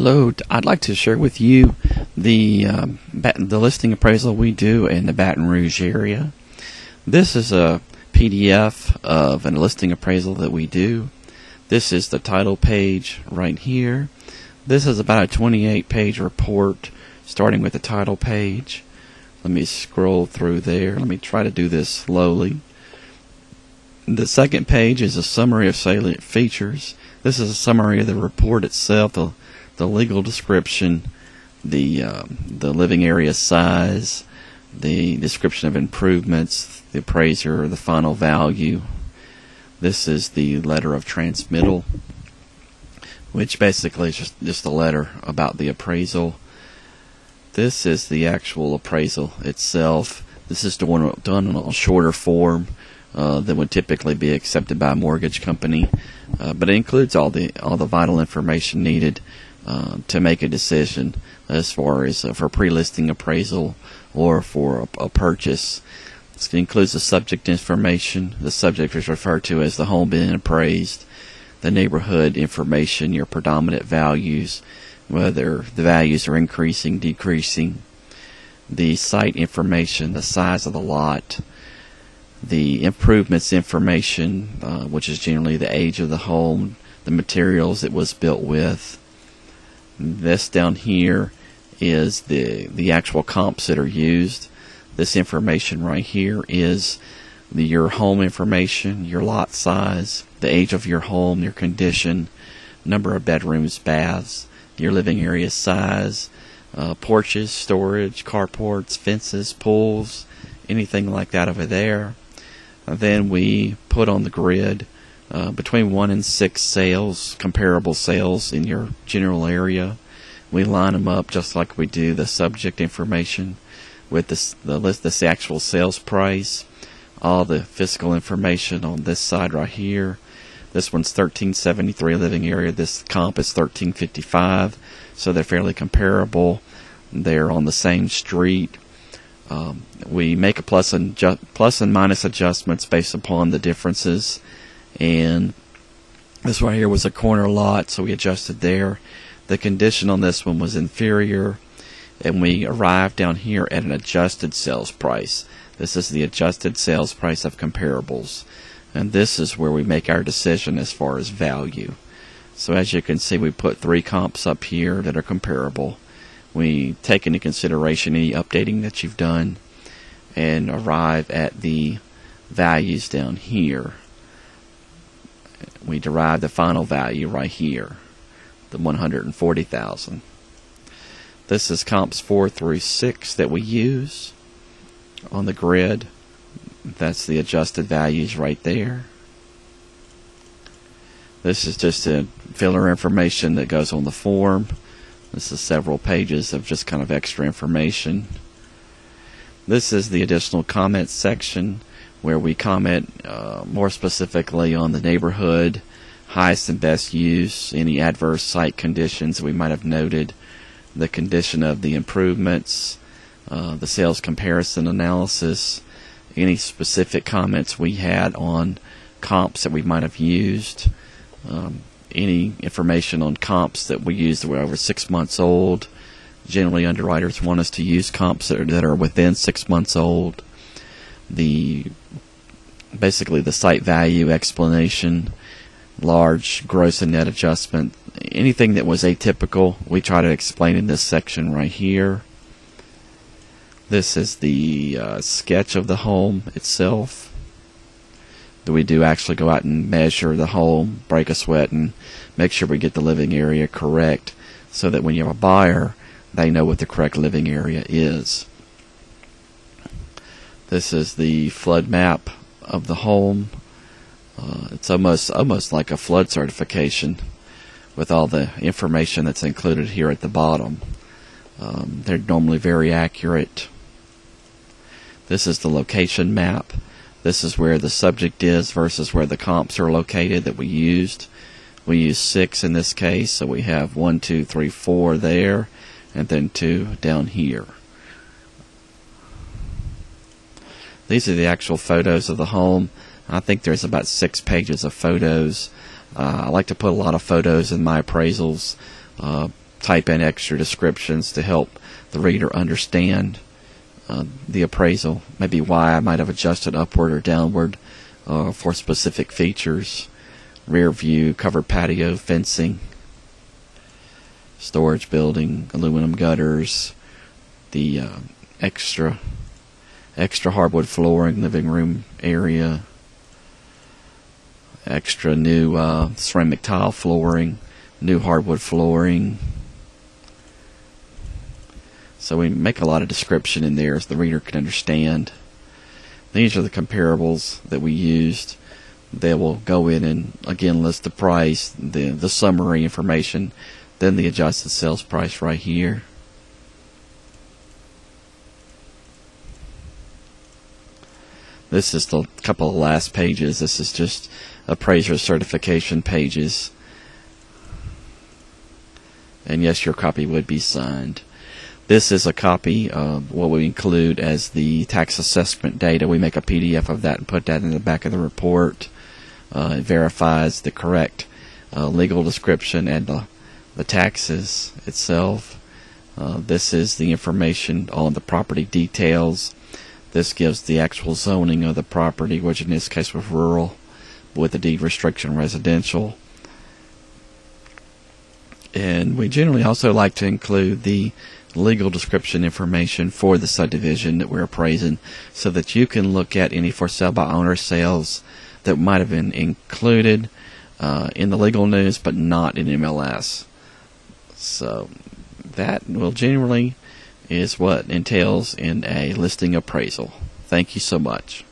Hello, I'd like to share with you the listing appraisal we do in the Baton Rouge area. This is a PDF of a listing appraisal that we do. This is the title page right here. This is about a 28-page report starting with the title page. Let me scroll through there. Let me try to do this slowly. The second page is a summary of salient features. This is a summary of the report itself, the legal description, the living area size, the description of improvements, the appraiser, the final value. This is the letter of transmittal, which basically is just a letter about the appraisal. This is the actual appraisal itself. This is done on a shorter form than would typically be accepted by a mortgage company, but it includes all the vital information needed to make a decision as far as for pre-listing appraisal or for a purchase. It includes the subject information. The subject is referred to as the home being appraised, the neighborhood information, your predominant values, whether the values are increasing, decreasing, the site information, the size of the lot, the improvements information, which is generally the age of the home, the materials it was built with. This down here is the actual comps that are used. This information right here is your home information, your lot size, the age of your home, your condition, number of bedrooms, baths, your living area size, porches, storage, carports, fences, pools, anything like that over there. Then we put on the grid between 1 and 6 sales, comparable sales in your general area. We line them up just like we do the subject information with the actual sales price, all the physical information on this side right here. This one's 1373 living area. This comp is 1355, so they're fairly comparable. They're on the same street. We make a plus and minus adjustments based upon the differences, and this right here was a corner lot, so we adjusted there. The condition on this one was inferior, and we arrived down here at an adjusted sales price. This is the adjusted sales price of comparables, and this is where we make our decision as far as value. So as you can see, we put 3 comps up here that are comparable. We take into consideration any updating that you've done and arrive at the values down here. We derive the final value right here, the $140,000. This is comps 4 through 6 that we use on the grid. That's the adjusted values right there. This is just a filler information that goes on the form. This is several pages of just kind of extra information. This is the additional comments section where we comment more specifically on the neighborhood, highest and best use, any adverse site conditions we might have noted, the condition of the improvements, the sales comparison analysis, any specific comments we had on comps that we might have used, any information on comps that we used that were over 6 months old. Generally, underwriters want us to use comps that are within 6 months old. Basically the site value explanation, large gross and net adjustment, anything that was atypical we try to explain in this section right here. This is the sketch of the home itself. We do actually go out and measure the home, break a sweat, and make sure we get the living area correct so that when you have a buyer, they know what the correct living area is. This is the flood map of the home. It's almost like a flood certification with all the information that's included here at the bottom. They're normally very accurate. This is the location map. This is where the subject is versus where the comps are located that we used. We used 6 in this case, so we have 1, 2, 3, 4 there, and then 2 down here. These are the actual photos of the home. I think there's about 6 pages of photos. I like to put a lot of photos in my appraisals. type in extra descriptions to help the reader understand the appraisal, maybe why I might have adjusted upward or downward for specific features, rear view, covered patio, fencing, storage building, aluminum gutters, the extra hardwood flooring, living room area, extra new ceramic tile flooring, new hardwood flooring. So we make a lot of description in there so the reader can understand. These are the comparables that we used. They will go in and again list the price, the summary information, then the adjusted sales price right here. This is the couple of last pages. This is just appraiser certification pages. And yes, your copy would be signed. This is a copy of what we include as the tax assessment data. We make a PDF of that and put that in the back of the report. It verifies the correct legal description and the taxes itself. This is the information on the property details. This gives the actual zoning of the property, which in this case was rural, with the deed restriction residential. And we generally also like to include the legal description information for the subdivision that we're appraising, so that you can look at any for sale by owner sales that might have been included in the legal news but not in MLS. So that will generally is what entails in a listing appraisal. Thank you so much.